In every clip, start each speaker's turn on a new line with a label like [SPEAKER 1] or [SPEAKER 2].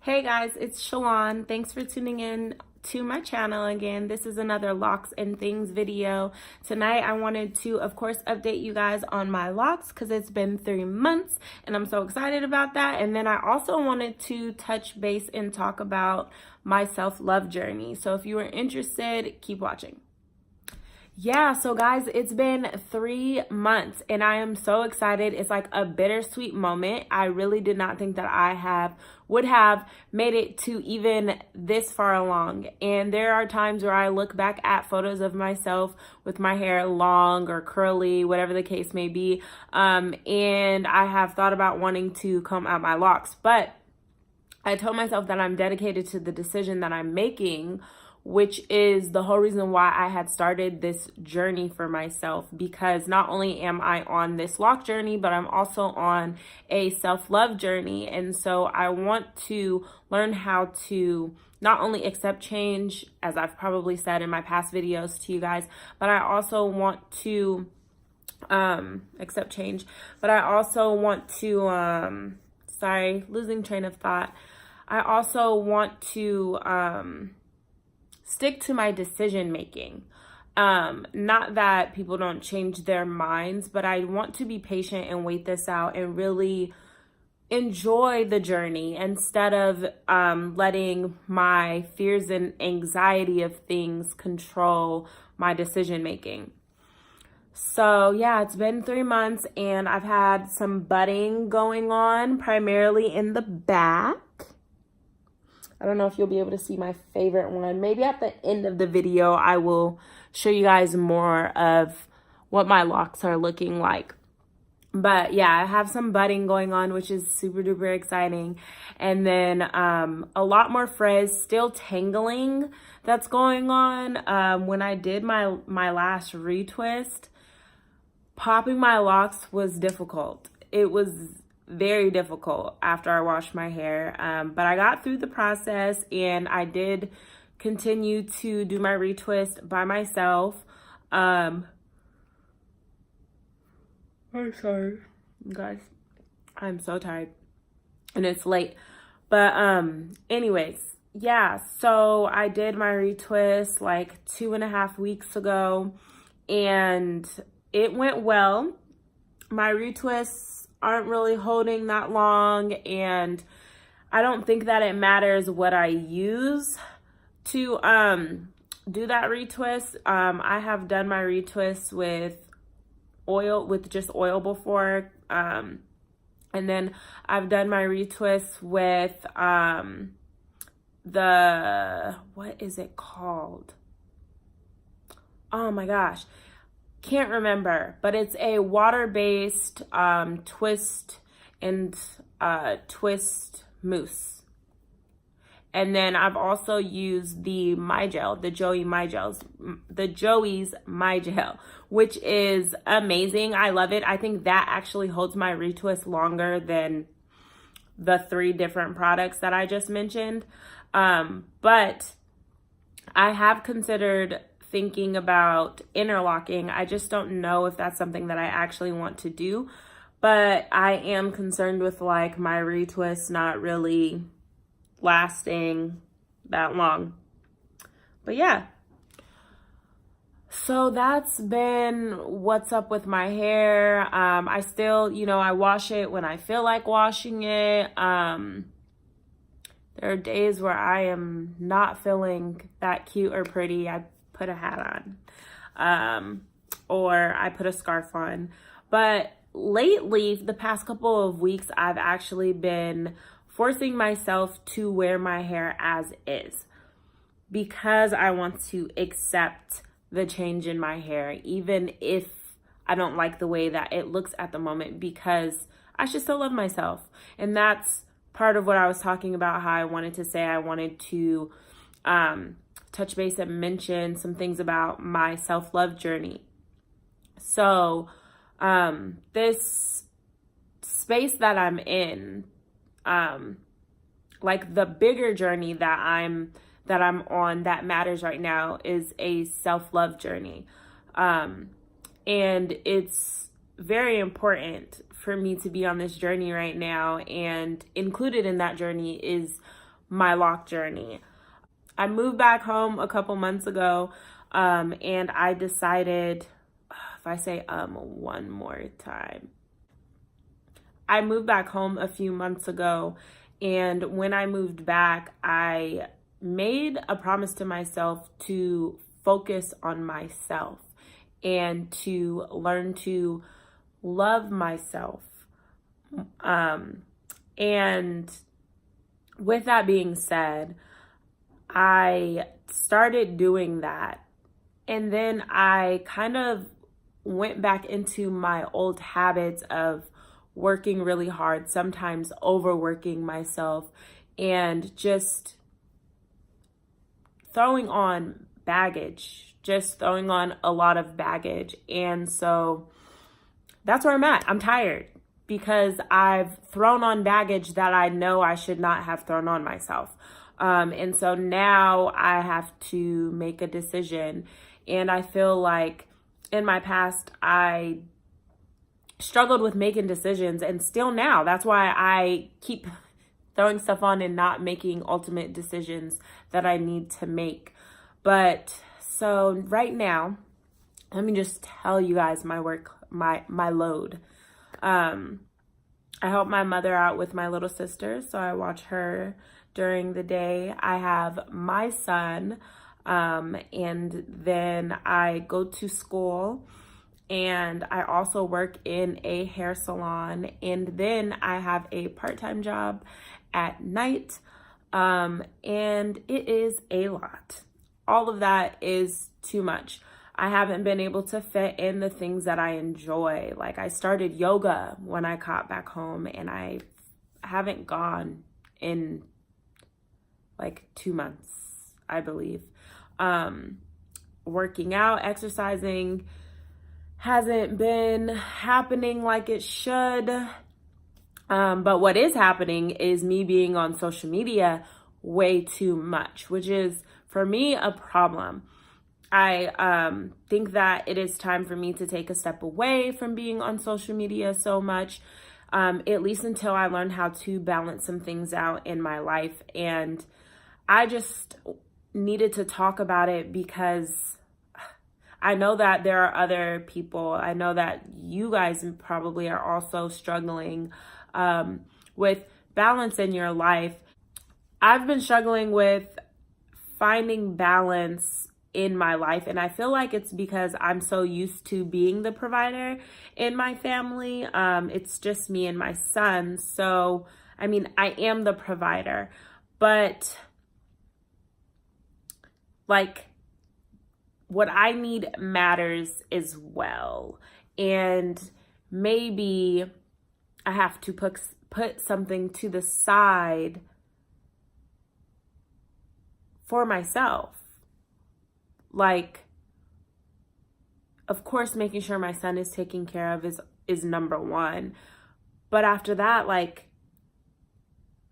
[SPEAKER 1] Hey guys, it's Shalon. Thanks for tuning in to my channel again. This is another locks and things video. Tonight I wanted to, of course, update you guys on my locks because it's been 3 months and I'm so excited about that. And then I also wanted to touch base and talk about my self-love journey. So if you are interested, keep watching. Yeah, so guys, it's been 3 months and I am so excited. It's like a bittersweet moment. I really did not think that I would have made it to even this far along. And there are times where I look back at photos of myself with my hair long or curly, whatever the case may be. And I have thought about wanting to comb out my locks, but I told myself that I'm dedicated to the decision that I'm making, which is the whole reason why I had started this journey for myself, because not only am I on this lock journey, but I'm also on a self-love journey. And so I want to learn how to not only accept change, as I've probably said in my past videos to you guys, but I also want to accept change, but I also want to, sorry, losing train of thought. I also want to, stick to my decision making. Not that people don't change their minds, but I want to be patient and wait this out and really enjoy the journey instead of letting my fears and anxiety of things control my decision making. So yeah, it's been 3 months and I've had some budding going on, primarily in the back. I don't know if you'll be able to see my favorite one. Maybe at the end of the video, I will show you guys more of what my locks are looking like. But yeah, I have some budding going on, which is super duper exciting. And then a lot more frizz, still tangling that's going on. When I did my last retwist, popping my locks was difficult. It was very difficult after I washed my hair, but I got through the process and I did continue to do my retwist by myself. I'm sorry, guys, I'm so tired and it's late, but anyways, yeah, so I did my retwist like 2.5 weeks ago and it went well. My retwists aren't really holding that long, and I don't think that it matters what I use to do that retwist. I have done my retwists with just oil before, and then I've done my retwists with what is it called? Oh my gosh, can't remember, but it's a water-based twist and twist mousse. And then I've also used the Joey's My Gel, which is amazing. I love it. I think that actually holds my retwist longer than the 3 different products that I just mentioned. But I have considered thinking about interlocking. I just don't know if that's something that I actually want to do, but I am concerned with like my retwist not really lasting that long. But yeah, so that's been what's up with my hair. I still, I wash it when I feel like washing it. There are days where I am not feeling that cute or pretty. I put a hat on, or I put a scarf on. But lately, the past couple of weeks, I've actually been forcing myself to wear my hair as is because I want to accept the change in my hair, even if I don't like the way that it looks at the moment, because I should still love myself. And that's part of what I was talking about, how I wanted to say I wanted to touch base and mention some things about my self-love journey. So this space that I'm in, like the bigger journey that I'm on that matters right now is a self-love journey. And it's very important for me to be on this journey right now, and included in that journey is my lock journey. I moved back home a couple months ago, and I decided, if I say one more time, I moved back home a few months ago, and when I moved back, I made a promise to myself to focus on myself and to learn to love myself. And with that being said, I started doing that. And then I kind of went back into my old habits of working really hard, sometimes overworking myself, and just throwing on baggage, just throwing on a lot of baggage. And so that's where I'm at. I'm tired because I've thrown on baggage that I know I should not have thrown on myself. And so now I have to make a decision. And I feel like in my past, I struggled with making decisions, and still now. That's why I keep throwing stuff on and not making ultimate decisions that I need to make. But so right now, let me just tell you guys my work, my load. I help my mother out with my little sister, so I watch her during the day. I have my son, and then I go to school, and I also work in a hair salon, and then I have a part-time job at night, and it is a lot. All of that is too much. I haven't been able to fit in the things that I enjoy. Like, I started yoga when I got back home, and I haven't gone in like 2 months, I believe. Working out, exercising hasn't been happening like it should. But what is happening is me being on social media way too much, which is for me a problem. I think that it is time for me to take a step away from being on social media so much, at least until I learn how to balance some things out in my life. And I just needed to talk about it because I know that there are other people. I know that you guys probably are also struggling with balance in your life. I've been struggling with finding balance in my life, and I feel like it's because I'm so used to being the provider in my family. It's just me and my son. So, I mean, I am the provider, but like, what I need matters as well. And maybe I have to put something to the side for myself. Like, of course, making sure my son is taken care of is number one. But after that, like,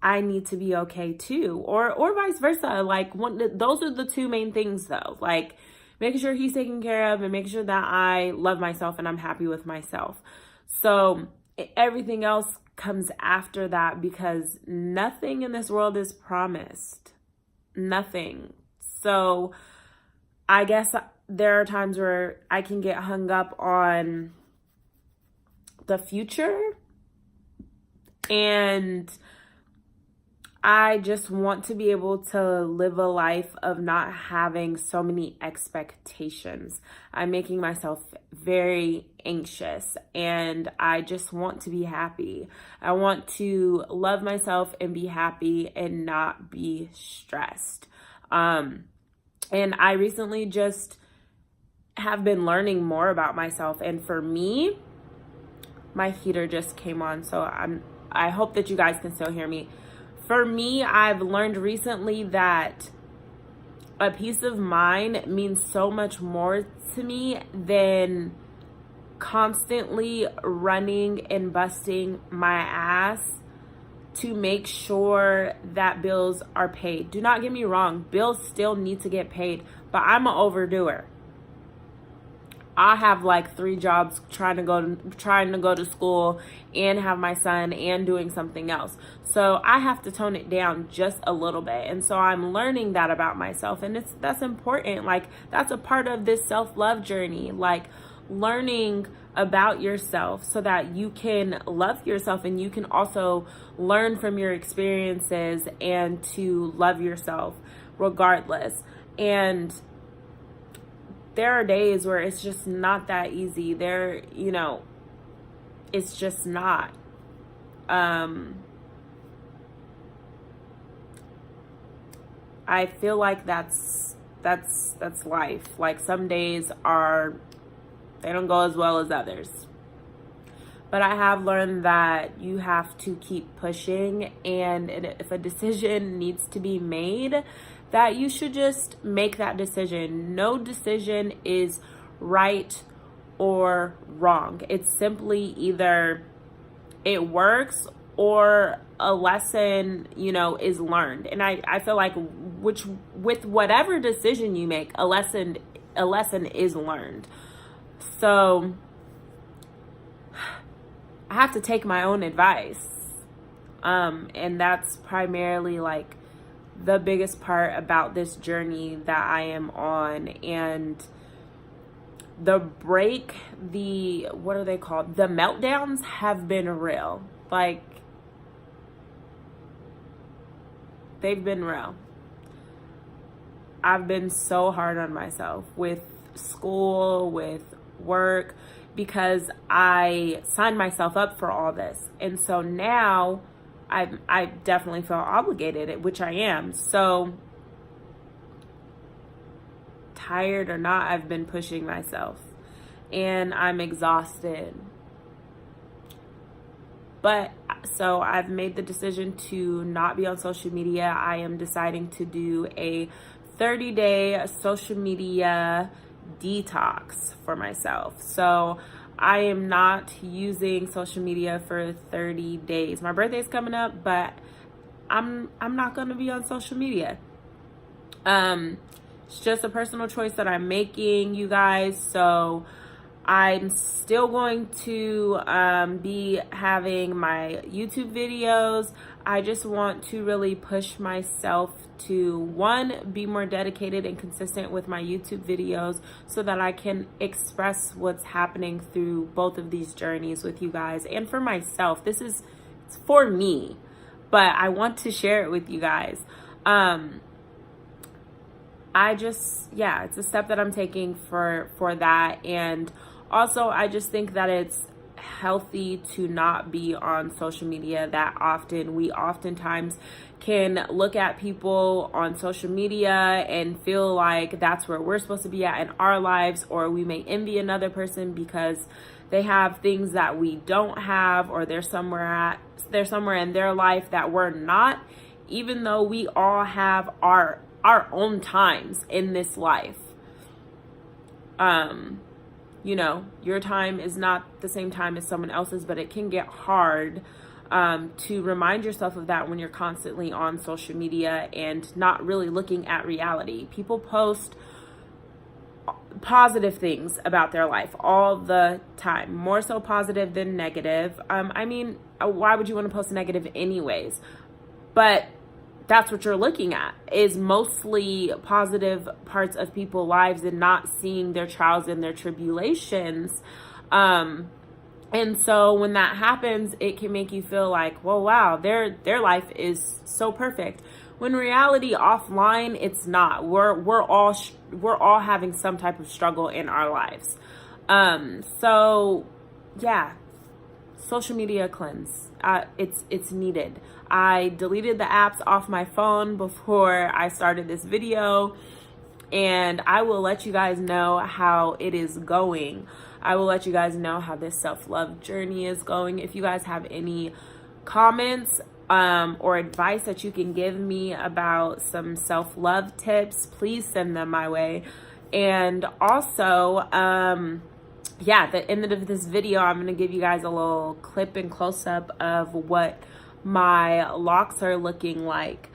[SPEAKER 1] I need to be okay too, or vice versa. Like, those are the two main things though. Like, making sure he's taken care of and making sure that I love myself and I'm happy with myself. So everything else comes after that, because nothing in this world is promised. Nothing. So I guess there are times where I can get hung up on the future, and I just want to be able to live a life of not having so many expectations. I'm making myself very anxious, and I just want to be happy. I want to love myself and be happy and not be stressed. And I recently just have been learning more about myself. And for me, my heater just came on, so I hope that you guys can still hear me. For me, I've learned recently that a peace of mind means so much more to me than constantly running and busting my ass to make sure that bills are paid. Do not get me wrong, bills still need to get paid, but I'm an overdoer. I have like 3 jobs, trying to go to school and have my son and doing something else. So I have to tone it down just a little bit. And so I'm learning that about myself, and that's important. Like, that's a part of this self-love journey, like learning about yourself so that you can love yourself, and you can also learn from your experiences and to love yourself regardless. And there are days where it's just not that easy. It's just not. I feel like that's life. Like, some days they don't go as well as others. But I have learned that you have to keep pushing, and if a decision needs to be made, that you should just make that decision. No decision is right or wrong. It's simply either it works or a lesson, is learned. And I feel like with whatever decision you make, a lesson is learned. So I have to take my own advice. And that's primarily like the biggest part about this journey that I am on. And the what are they called? The meltdowns have been real. Like, they've been real. I've been so hard on myself with school, with work, because I signed myself up for all this. And so now I definitely feel obligated, which I am. So, tired or not, I've been pushing myself, and I'm exhausted. But so I've made the decision to not be on social media. I am deciding to do a 30-day social media detox for myself. So I am not using social media for 30 days. My birthday's coming up, but I'm not going to be on social media. It's just a personal choice that I'm making, you guys. So I'm still going to be having my YouTube videos. I just want to really push myself to, one, be more dedicated and consistent with my YouTube videos so that I can express what's happening through both of these journeys with you guys and for myself. It's for me, but I want to share it with you guys. It's a step that I'm taking for that. And also, I just think that it's healthy to not be on social media that often. We oftentimes can look at people on social media and feel like that's where we're supposed to be at in our lives, or we may envy another person because they have things that we don't have, or they're somewhere in their life that we're not, even though we all have our own times in this life. Your time is not the same time as someone else's, but it can get hard to remind yourself of that when you're constantly on social media and not really looking at reality. People post positive things about their life all the time, more so positive than negative. Why would you want to post negative anyways? But that's what you're looking at, is mostly positive parts of people's lives and not seeing their trials and their tribulations. And so when that happens, it can make you feel like, well, wow, their life is so perfect. When reality, offline, it's not. We're all having some type of struggle in our lives. So yeah, social media cleanse. It's needed. I deleted the apps off my phone before I started this video, and I will let you guys know how it is going. I will let you guys know how this self-love journey is going. If you guys have any comments or advice that you can give me about some self-love tips, please send them my way. And also, at the end of this video, I'm going to give you guys a little clip and close-up of what my locks are looking like.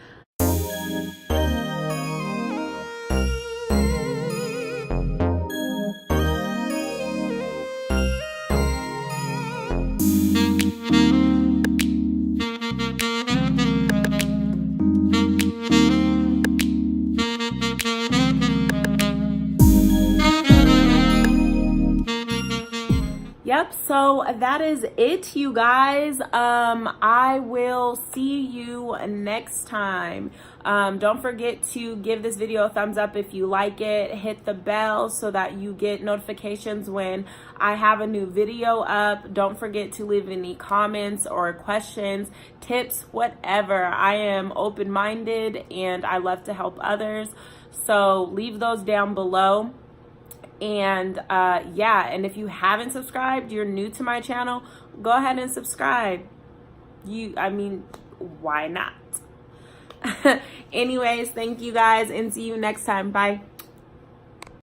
[SPEAKER 1] Yep, so that is it, you guys. I will see you next time. Don't forget to give this video a thumbs up if you like it. Hit the bell so that you get notifications when I have a new video up. Don't forget to leave any comments or questions, tips, whatever. I am open-minded and I love to help others. So leave those down below. And yeah, and if you haven't subscribed, you're new to my channel, go ahead and subscribe. I mean, why not? Anyways, thank you guys and see you next time. Bye.